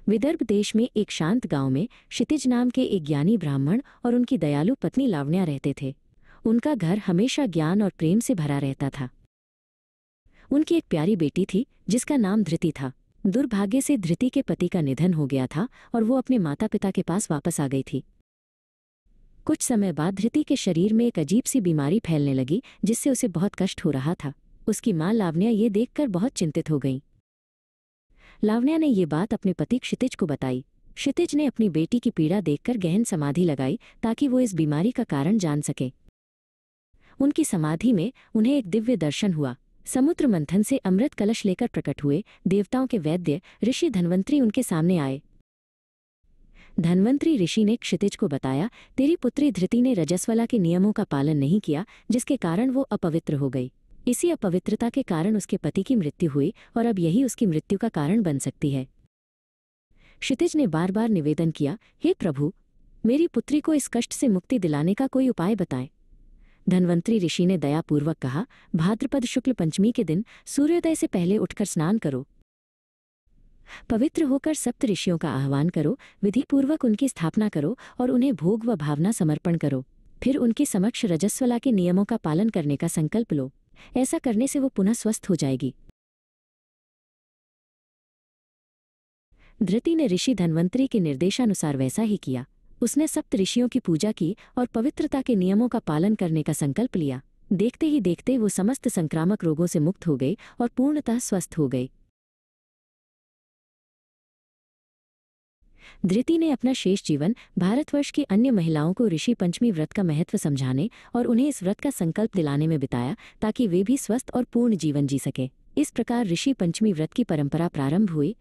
विदर्भ देश में एक शांत गांव में क्षितिज नाम के एक ज्ञानी ब्राह्मण और उनकी दयालु पत्नी लावण्या रहते थे। उनका घर हमेशा ज्ञान और प्रेम से भरा रहता था। उनकी एक प्यारी बेटी थी जिसका नाम धृति था। दुर्भाग्य से धृति के पति का निधन हो गया था और वो अपने माता पिता के पास वापस आ गई थी। कुछ समय बाद धृति के शरीर में एक अजीब सी बीमारी फैलने लगी जिससे उसे बहुत कष्ट हो रहा था। उसकी मां लावण्या ये देखकर बहुत चिंतित हो गई। लावण्या ने ये बात अपने पति क्षितिज को बताई। क्षितिज ने अपनी बेटी की पीड़ा देखकर गहन समाधि लगाई ताकि वो इस बीमारी का कारण जान सके। उनकी समाधि में उन्हें एक दिव्य दर्शन हुआ। समुद्र मंथन से अमृत कलश लेकर प्रकट हुए देवताओं के वैद्य ऋषि धन्वंतरी उनके सामने आए। धन्वंतरी ऋषि ने क्षितिज को बताया, तेरी पुत्री धृति ने रजस्वला के नियमों का पालन नहीं किया, जिसके कारण वो अपवित्र हो गई। इसी अपवित्रता के कारण उसके पति की मृत्यु हुई और अब यही उसकी मृत्यु का कारण बन सकती है। क्षितिज ने बार बार निवेदन किया, हे प्रभु, मेरी पुत्री को इस कष्ट से मुक्ति दिलाने का कोई उपाय बताएं। धन्वंतरी ऋषि ने दयापूर्वक कहा, भाद्रपद शुक्ल पंचमी के दिन सूर्योदय से पहले उठकर स्नान करो, पवित्र होकर सप्त ऋषियों का आह्वान करो, विधिपूर्वक उनकी स्थापना करो और उन्हें भोग व भावना समर्पण करो। फिर उनके समक्ष रजस्वला के नियमों का पालन करने का संकल्प लो। ऐसा करने से वो पुनः स्वस्थ हो जाएगी। धृति ने ऋषि धन्वंतरी के निर्देशानुसार वैसा ही किया। उसने सप्त ऋषियों की पूजा की और पवित्रता के नियमों का पालन करने का संकल्प लिया। देखते ही देखते वो समस्त संक्रामक रोगों से मुक्त हो गई और पूर्णतः स्वस्थ हो गई। धृति ने अपना शेष जीवन भारतवर्ष की अन्य महिलाओं को ऋषि पंचमी व्रत का महत्व समझाने और उन्हें इस व्रत का संकल्प दिलाने में बिताया ताकि वे भी स्वस्थ और पूर्ण जीवन जी सके। इस प्रकार ऋषि पंचमी व्रत की परंपरा प्रारंभ हुई।